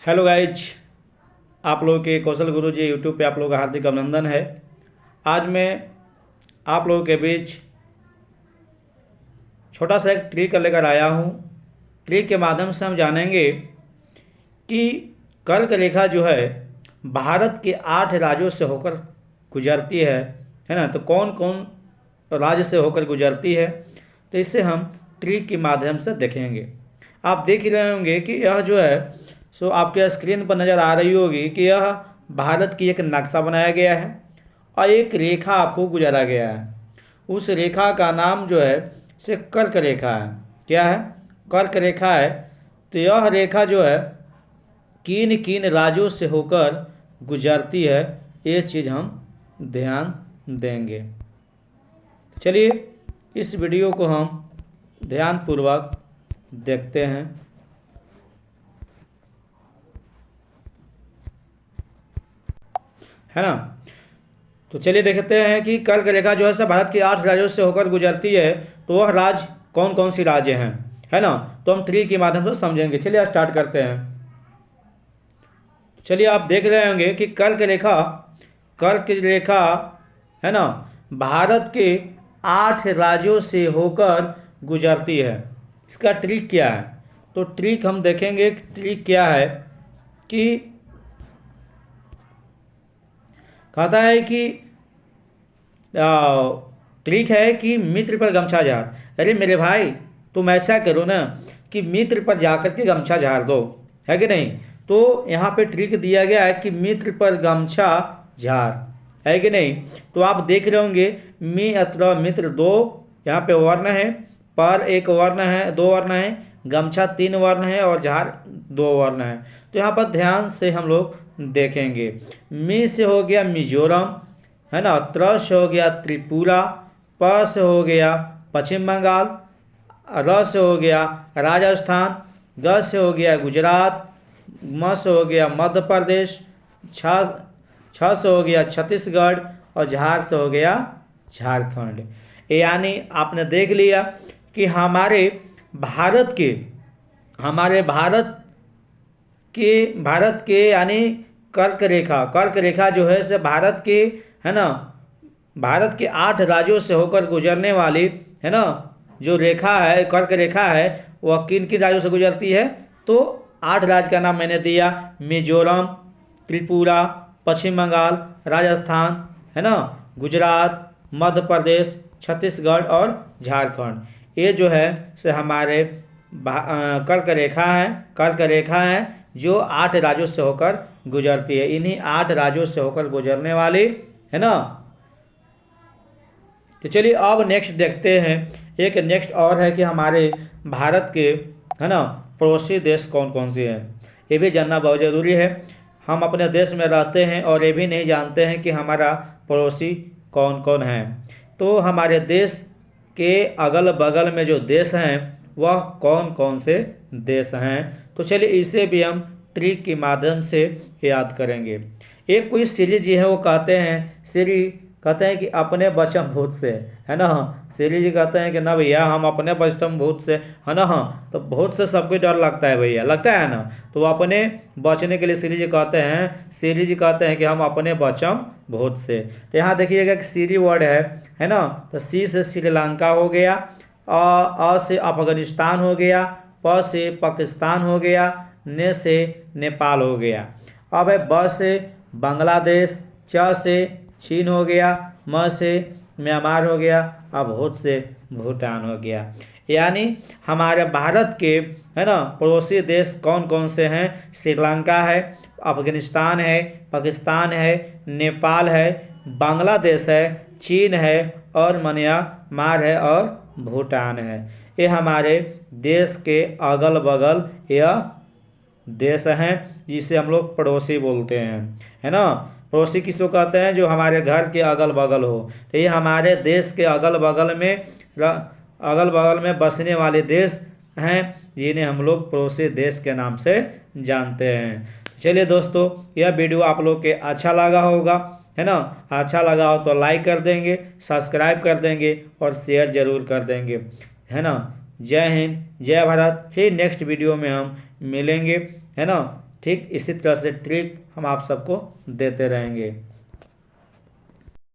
Hello guys, आप लोगों के कौशल गुरु जी यूट्यूब पे आप लोगों का हार्दिक अभिनंदन है। आज मैं आप लोगों के बीच छोटा सा एक ट्रिक लेकर आया हूँ। ट्रिक के माध्यम से हम जानेंगे कि कर्क रेखा जो है भारत के 8 राज्यों से होकर गुजरती है ना। तो कौन कौन राज्य से होकर गुजरती है, तो इससे हम ट्रिक के माध्यम से देखेंगे। आप देख ही रहे होंगे कि यह जो है सो आपके स्क्रीन पर नज़र आ रही होगी कि यह भारत की एक नक्शा बनाया गया है और एक रेखा आपको गुजारा गया है। उस रेखा का नाम जो है से कर्क रेखा है। क्या है? कर्क रेखा है। तो यह रेखा जो है किन किन राज्यों से होकर गुजरती है, ये चीज़ हम ध्यान देंगे। चलिए इस वीडियो को हम ध्यानपूर्वक देखते हैं। है ना। तो चलिए देखते हैं कि कर्क रेखा जो है सब भारत के 8 राज्यों से होकर गुजरती है। तो वह राज्य कौन कौन सी राज्य हैं, है ना। तो हम ट्री के माध्यम से समझेंगे। चलिए स्टार्ट करते हैं। चलिए आप देख रहे होंगे कि कर्क रेखा है ना भारत के 8 राज्यों से होकर गुजरती है। इसका ट्रिक क्या है? तो ट्रिक हम देखेंगे। ट्रिक क्या है कि कहता है कि ट्रिक है कि मित्र पर गमछा झाड़। अरे मेरे भाई, तुम ऐसा करो ना कि मित्र पर जाकर के गमछा झाड़ दो, है कि नहीं। तो यहाँ पे ट्रिक दिया गया है कि मित्र पर गमछा झाड़, है कि नहीं। तो आप देख रहे होंगे मी अथवा मित्र दो यहाँ पे वर्ण है, पर एक वर्ण है, दो वर्ण है, गमछा 3 वर्ण है और झाड़ 2 वर्ण है। तो यहाँ पर ध्यान से हम लोग देखेंगे। मी से हो गया मिजोरम, है ना। त्र से हो गया त्रिपुरा, प से हो गया पश्चिम बंगाल, र से हो गया राजस्थान, ग से हो गया गुजरात, म से हो गया मध्य प्रदेश, छ से हो गया छत्तीसगढ़ और झार से हो गया झारखंड। यानी आपने देख लिया कि भारत के यानी कर्क रेखा जो है से भारत के, है ना, भारत के 8 राज्यों से होकर गुजरने वाली, है ना, जो रेखा है कर्क रेखा है वह किन किन राज्यों से गुजरती है। तो 8 राज्य का नाम मैंने दिया, मिजोरम, त्रिपुरा, पश्चिम बंगाल, राजस्थान, है ना, गुजरात, मध्य प्रदेश, छत्तीसगढ़ और झारखंड। ये जो है से हमारे कर्क रेखा है जो 8 राज्यों से होकर गुजरती है। इन्हीं 8 राज्यों से होकर गुजरने वाली, है ना। तो चलिए अब नेक्स्ट देखते हैं। एक नेक्स्ट और है कि हमारे भारत के, है ना, पड़ोसी देश कौन कौन से हैं, ये भी जानना बहुत ज़रूरी है। हम अपने देश में रहते हैं और ये भी नहीं जानते हैं कि हमारा पड़ोसी कौन कौन है। तो हमारे देश के अगल बगल में जो देश हैं वह कौन कौन से देश हैं। तो चलिए इसे भी हम ट्रिक के माध्यम से याद करेंगे। एक कोई श्री जी है, वो कहते हैं कि अपने बचम भूत से, है ना। श्री जी कहते हैं कि ना भैया हम अपने बचम भूत से, है ना। तो भूत से सबको डर लगता है भैया, लगता है ना। तो अपने बचने के लिए श्री जी कहते हैं कि हम अपने बचम भूत से। तो यहाँ देखिएगा कि श्री वर्ड है ना। तो सी से श्रीलंका हो गया, अ से अफगानिस्तान हो गया, प से पाकिस्तान हो गया, ने से नेपाल हो गया। अब है ब से बांग्लादेश, च से चीन हो गया, म से म्यांमार हो गया, अब भूत से भूटान हो गया। यानी हमारे भारत के, है ना, पड़ोसी देश कौन कौन से हैं? श्रीलंका है, अफगानिस्तान है, पाकिस्तान है, नेपाल है, बांग्लादेश है, चीन है और म्यांमार है और भूटान है। ये हमारे देश के अगल बगल यह देश हैं जिसे हम लोग पड़ोसी बोलते हैं, है ना। पड़ोसी किसको कहते हैं? जो हमारे घर के अगल बगल हो। तो ये हमारे देश के अगल बगल में बसने वाले देश हैं जिन्हें हम लोग पड़ोसी देश के नाम से जानते हैं। चलिए दोस्तों, यह वीडियो आप लोग के अच्छा लगा होगा, है ना। अच्छा लगा हो तो लाइक कर देंगे, सब्सक्राइब कर देंगे और शेयर जरूर कर देंगे, है ना। जय हिंद, जय भारत। फिर नेक्स्ट वीडियो में हम मिलेंगे, है ना। ठीक इसी तरह से ट्रिक हम आप सबको देते रहेंगे।